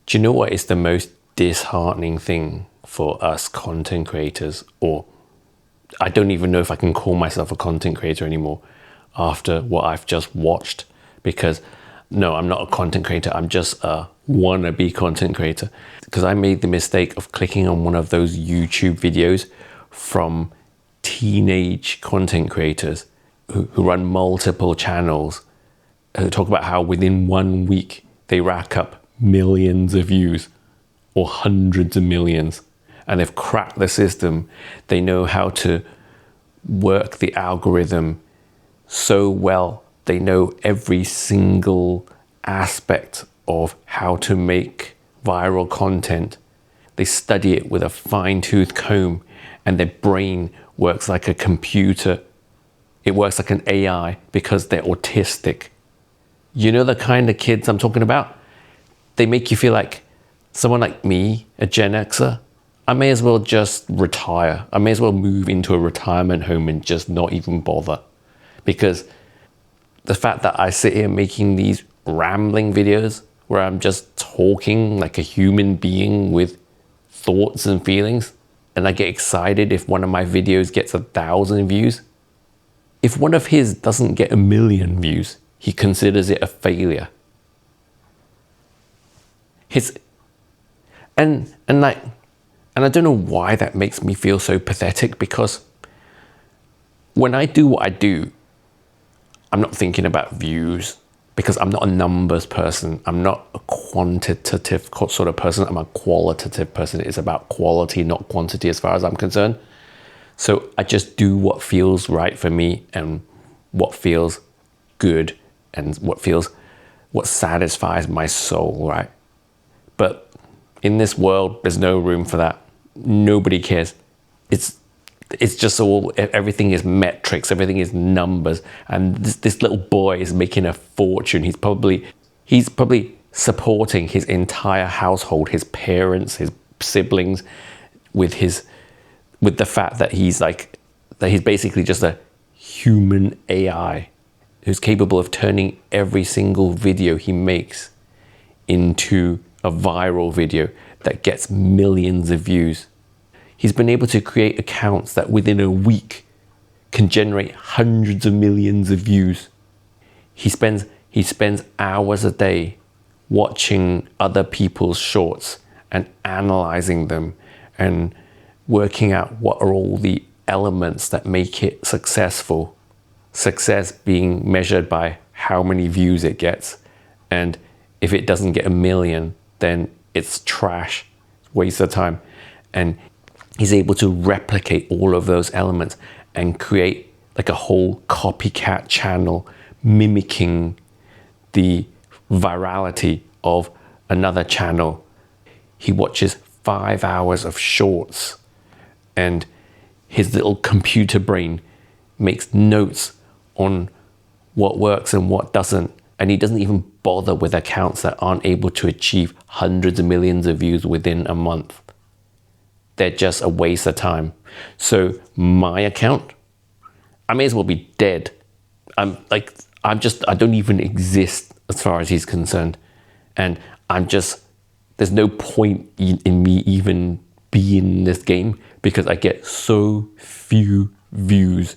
Do you know what is the most disheartening thing for us content creators? Or I don't even know if I can call myself a content creator anymore after what I've just watched. Because no, I'm not a content creator. I'm just a wannabe content creator. Because I made the mistake of clicking on one of those YouTube videos from teenage content creators who run multiple channels, who talk about how within 1 week they rack up millions of views or hundreds of millions, and they've cracked the system. They know how to work the algorithm so well. They know every single aspect of how to make viral content. They study it with a fine-tooth comb, and their brain works like a computer. It works like an AI because they're autistic. You know the kind of kids I'm talking about? They make you feel like someone like me, a Gen Xer, I may as well just retire. I may as well move into a retirement home and just not even bother. Because the fact that I sit here making these rambling videos where I'm just talking like a human being with thoughts and feelings, and I get excited if one of my videos gets 1,000 views. If one of his doesn't get 1 million views, he considers it a failure. And I don't know why that makes me feel so pathetic, because when I do what I do, I'm not thinking about views, because I'm not a numbers person. I'm not a quantitative sort of person. I'm a qualitative person. It's about quality, not quantity, as far as I'm concerned. So I just do what feels right for me and what feels good and what satisfies my soul, right? But in this world, there's no room for that. Nobody cares. It's just all, everything is metrics, everything is numbers. And this little boy is making a fortune. He's probably supporting his entire household, his parents, his siblings, with the fact that he's basically just a human AI who's capable of turning every single video he makes into a viral video that gets millions of views. He's been able to create accounts that within a week can generate hundreds of millions of views. He spends hours a day watching other people's shorts and analyzing them and working out what are all the elements that make it successful. Success being measured by how many views it gets. And if it doesn't get 1 million, then it's trash, waste of time. And he's able to replicate all of those elements and create like a whole copycat channel mimicking the virality of another channel. He watches 5 hours of shorts, and his little computer brain makes notes on what works and what doesn't. And he doesn't even bother with accounts that aren't able to achieve hundreds of millions of views within a month. They're just a waste of time. So my account, I may as well be dead. I don't even exist as far as he's concerned. And there's no point in me even being in this game, because I get so few views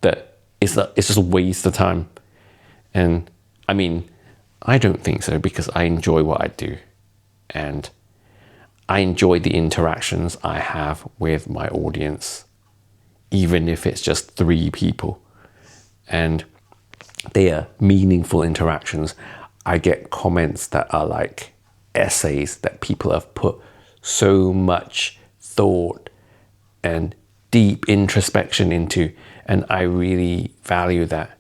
that it's just a waste of time. And I mean, I don't think so, because I enjoy what I do. And I enjoy the interactions I have with my audience, even if it's just 3 people. And they are meaningful interactions. I get comments that are like essays that people have put so much thought and deep introspection into. And I really value that,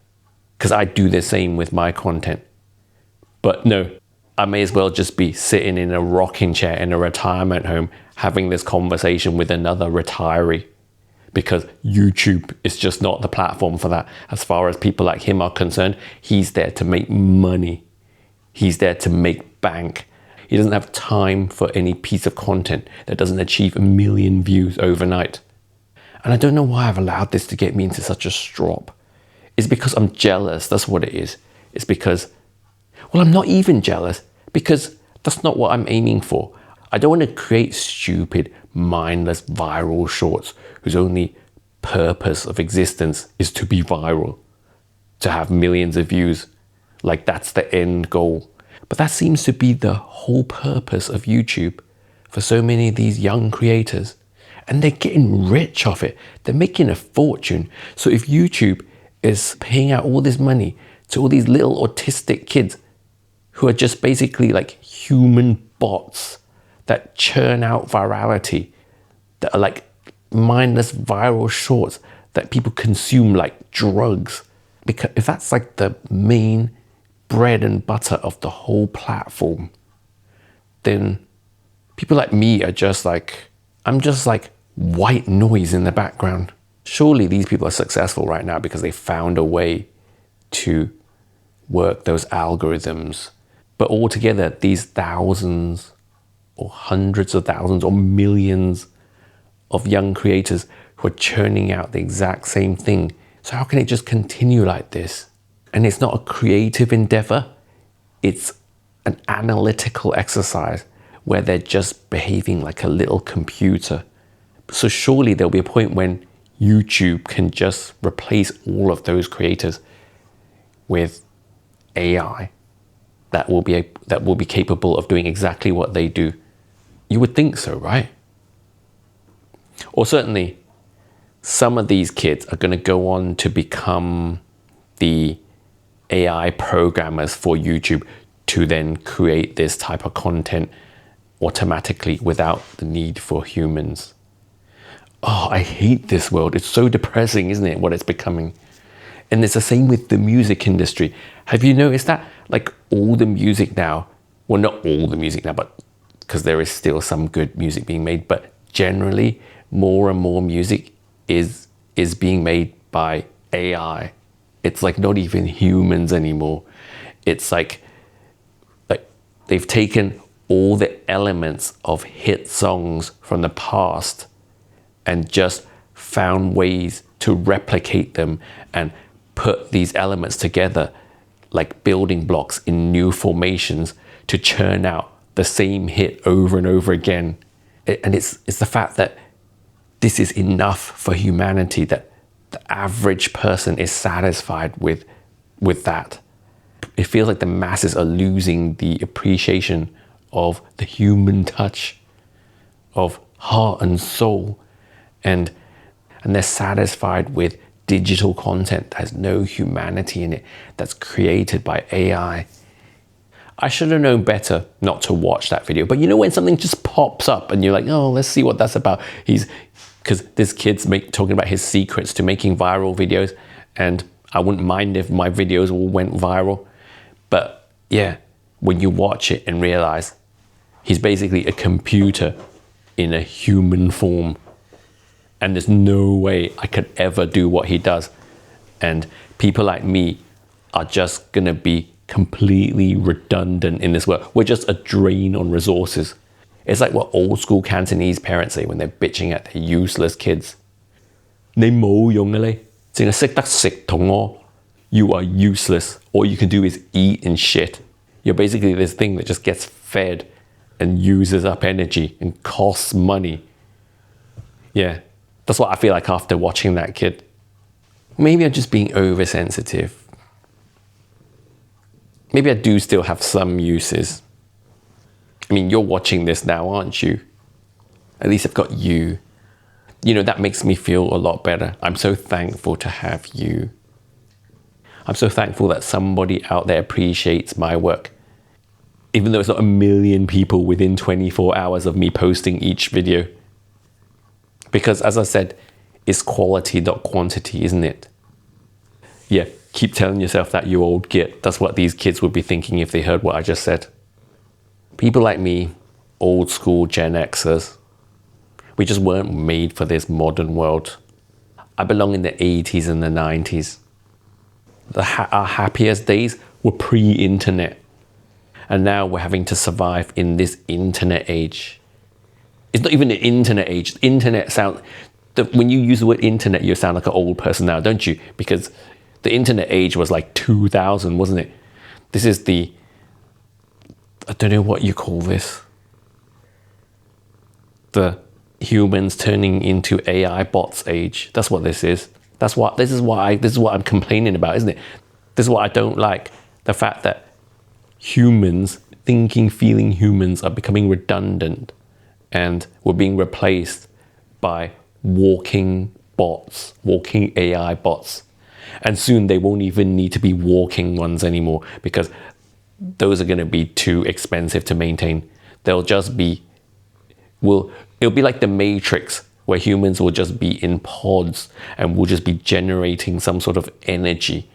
because I do the same with my content. But no, I may as well just be sitting in a rocking chair in a retirement home having this conversation with another retiree, because YouTube is just not the platform for that. As far as people like him are concerned, he's there to make money. He's there to make bank. He doesn't have time for any piece of content that doesn't achieve 1 million views overnight. And I don't know why I've allowed this to get me into such a strop. It's because I'm jealous. That's what it is. It's because, well, I'm not even jealous, because That's not what I'm aiming for. I don't want to create stupid, mindless, viral shorts whose only purpose of existence is to be viral, to have millions of views. Like that's the end goal. But that seems to be the whole purpose of YouTube for so many of these young creators. And they're getting rich off it. They're making a fortune. So if YouTube is paying out all this money to all these little autistic kids who are just basically like human bots that churn out virality, that are like mindless viral shorts that people consume like drugs. Because if that's like the main bread and butter of the whole platform, then people like me are just like, I'm just like white noise in the background. Surely these people are successful right now because they found a way to work those algorithms. But altogether, these thousands or hundreds of thousands or millions of young creators who are churning out the exact same thing. So how can it just continue like this? And it's not a creative endeavor. It's an analytical exercise where they're just behaving like a little computer. So surely there'll be a point when YouTube can just replace all of those creators with AI that will be capable of doing exactly what they do. You would think so, right? Or certainly some of these kids are going to go on to become the AI programmers for YouTube to then create this type of content automatically without the need for humans. Oh, I hate this world. It's so depressing, isn't it, what it's becoming? And it's the same with the music industry. Have you noticed that? Like all the music now, well, not all the music now, but because there is still some good music being made, but generally more and more music is being made by AI. It's like not even humans anymore. It's like they've taken all the elements of hit songs from the past and just found ways to replicate them and put these elements together like building blocks in new formations to churn out the same hit over and over again. And it's the fact that this is enough for humanity, that the average person is satisfied with that. It feels like the masses are losing the appreciation of the human touch, of heart and soul, and they're satisfied with digital content that has no humanity in it, that's created by AI. I should have known better not to watch that video. But you know when something just pops up and you're like, oh, let's see what that's about. Because this kid's talking about his secrets to making viral videos, and I wouldn't mind if my videos all went viral. But yeah, when you watch it and realize he's basically a computer in a human form, and there's no way I could ever do what he does. And people like me are just gonna be completely redundant in this world. We're just a drain on resources. It's like what old school Cantonese parents say when they're bitching at their useless kids. 你冇用嘅你，淨係識得食同屙. You are useless. All you can do is eat and shit. You're basically this thing that just gets fed and uses up energy and costs money. Yeah, that's what I feel like after watching that kid. Maybe I'm just being oversensitive. Maybe I do still have some uses. I mean, you're watching this now, aren't you? At least I've got you. You know, that makes me feel a lot better. I'm so thankful to have you. I'm so thankful that somebody out there appreciates my work. Even though it's not a million people within 24 hours of me posting each video. Because as I said, it's quality, not quantity, isn't it? Yeah, keep telling yourself that, you old git. That's what these kids would be thinking if they heard what I just said. People like me, old school Gen Xers, we just weren't made for this modern world. I belong in the 80s and the 90s. Our happiest days were pre-internet. And now we're having to survive in this internet age. It's not even an internet age. Internet when you use the word internet, you sound like an old person now, don't you? Because the internet age was like 2000, wasn't it? This is I don't know what you call this. The humans turning into AI bots age. That's what this is. This is what I'm complaining about, isn't it? This is what I don't like. The fact that humans, thinking, feeling humans are becoming redundant and we're being replaced by walking bots, walking AI bots. And soon they won't even need to be walking ones anymore because those are going to be too expensive to maintain. They'll just be, it'll be like the Matrix where humans will just be in pods and will just be generating some sort of energy.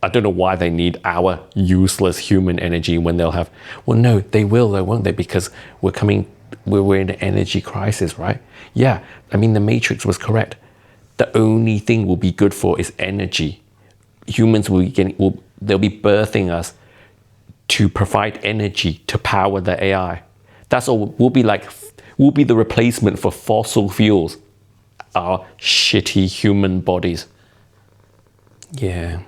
I don't know why they need our useless human energy when they'll have, well, no, they will though, won't they? Because we're in an energy crisis, right? Yeah, I mean, the Matrix was correct. The only thing we'll be good for is energy. Humans they'll be birthing us to provide energy to power the AI. That's all. We'll be the replacement for fossil fuels, our shitty human bodies. Yeah,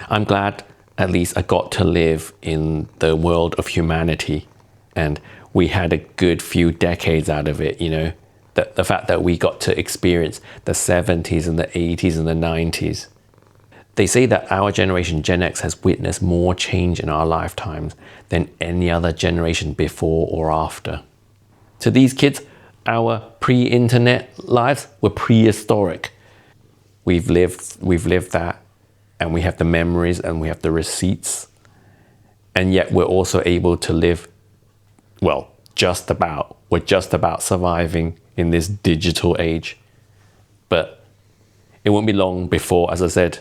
I'm glad at least I got to live in the world of humanity and we had a good few decades out of it, you know. The fact that we got to experience the 70s and the 80s and the 90s. They say that our generation, Gen X, has witnessed more change in our lifetimes than any other generation before or after. To these kids, our pre-internet lives were prehistoric. We've lived that, and we have the memories and we have the receipts. And yet we're also able to live, well, we're just about surviving in this digital age. But it won't be long before, as I said,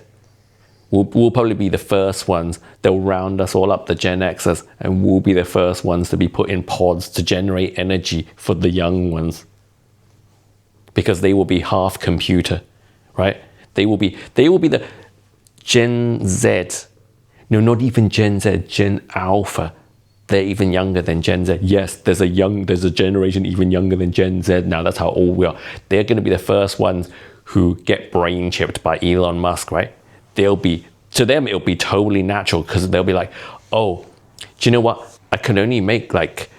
we'll probably be the first ones. They'll round us all up, the Gen Xers, and we'll be the first ones to be put in pods to generate energy for the young ones. Because they will be half computer, right? They will be the Gen Z. No, not even Gen Z, Gen Alpha. They're even younger than Gen Z. Yes, there's a generation even younger than Gen Z now. That's how old we are. They're going to be the first ones who get brain chipped by Elon Musk, right? To them, it'll be totally natural because they'll be like, oh, do you know what? I can only make like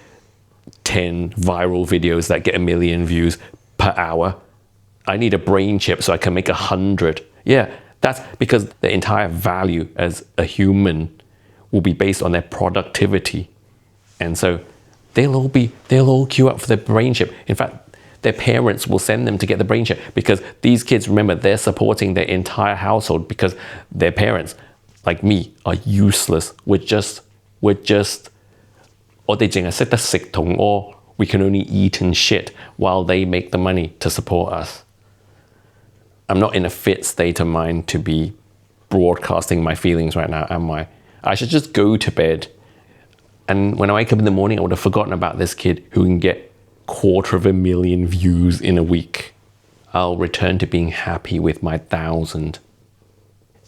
10 viral videos that get 1 million views per hour. I need a brain chip so I can make 100. Yeah, that's because the entire value as a human will be based on their productivity. And so they'll all queue up for their brain chip. In fact, their parents will send them to get the brain chip because these kids, remember, they're supporting their entire household because their parents, like me, are useless. We're just, 我哋淨係識得食同屙. We can only eat and shit while they make the money to support us. I'm not in a fit state of mind to be broadcasting my feelings right now, am I? I should just go to bed. And when I wake up in the morning, I would have forgotten about this kid who can get 250,000 views in a week. I'll return to being happy with my 1,000.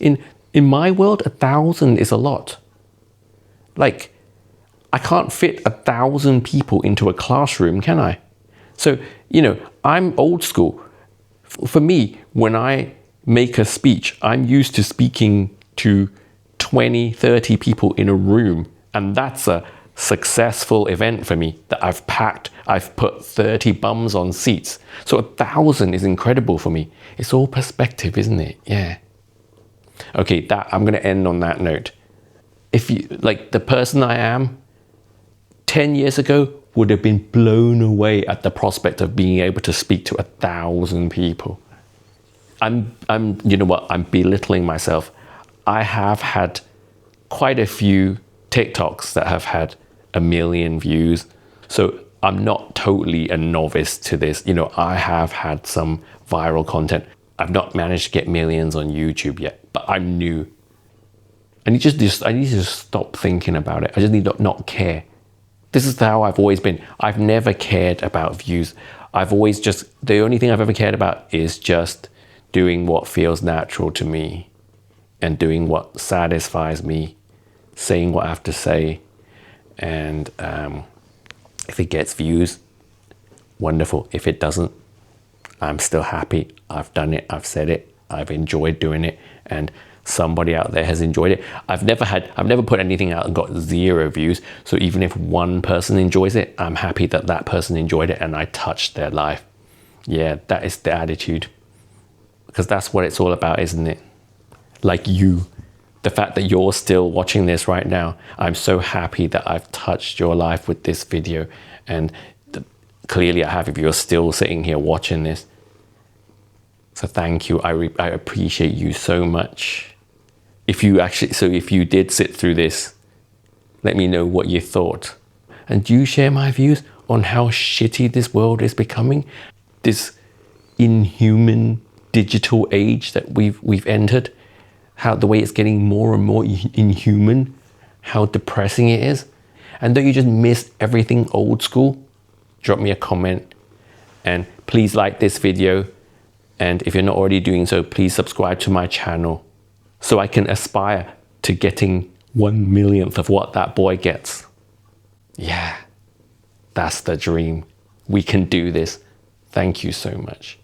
In my world, 1,000 is a lot. Like, I can't fit 1,000 people into a classroom, can I? So, you know, I'm old school. For me, when I make a speech, I'm used to speaking to 20, 30 people in a room. And that's a successful event for me that I've put 30 bums on seats. So 1,000 is incredible for me. It's all perspective, isn't it? Yeah. Okay, I'm going to end on that note. If you, like the person I am 10 years ago would have been blown away at the prospect of being able to speak to 1,000 people. You know what? I'm belittling myself. I have had quite a few TikToks that have had 1 million views. So I'm not totally a novice to this. You know, I have had some viral content. I've not managed to get millions on YouTube yet, but I'm new. I need to just stop thinking about it. I just need to not care. This is how I've always been. I've never cared about views. The only thing I've ever cared about is just doing what feels natural to me and doing what satisfies me, saying what I have to say. And if it gets views, wonderful. If it doesn't, I'm still happy. I've done it. I've said it. I've enjoyed doing it. And somebody out there has enjoyed it. I've never put anything out and got 0 views. So even if one person enjoys it, I'm happy that that person enjoyed it and I touched their life. Yeah, that is the attitude, because that's what it's all about, isn't it? Like you, the fact that you're still watching this right now, I'm so happy that I've touched your life with this video. And clearly I have, if you're still sitting here watching this. So thank you. I appreciate you so much. If you did sit through this, let me know what you thought. And do you share my views on how shitty this world is becoming? This inhuman digital age that we've entered, how the way it's getting more and more inhuman, how depressing it is. And don't you just miss everything old school? Drop me a comment, and please like this video. And if you're not already doing so, please subscribe to my channel so I can aspire to getting 1/1,000,000th of what that boy gets. Yeah, that's the dream. We can do this. Thank you so much.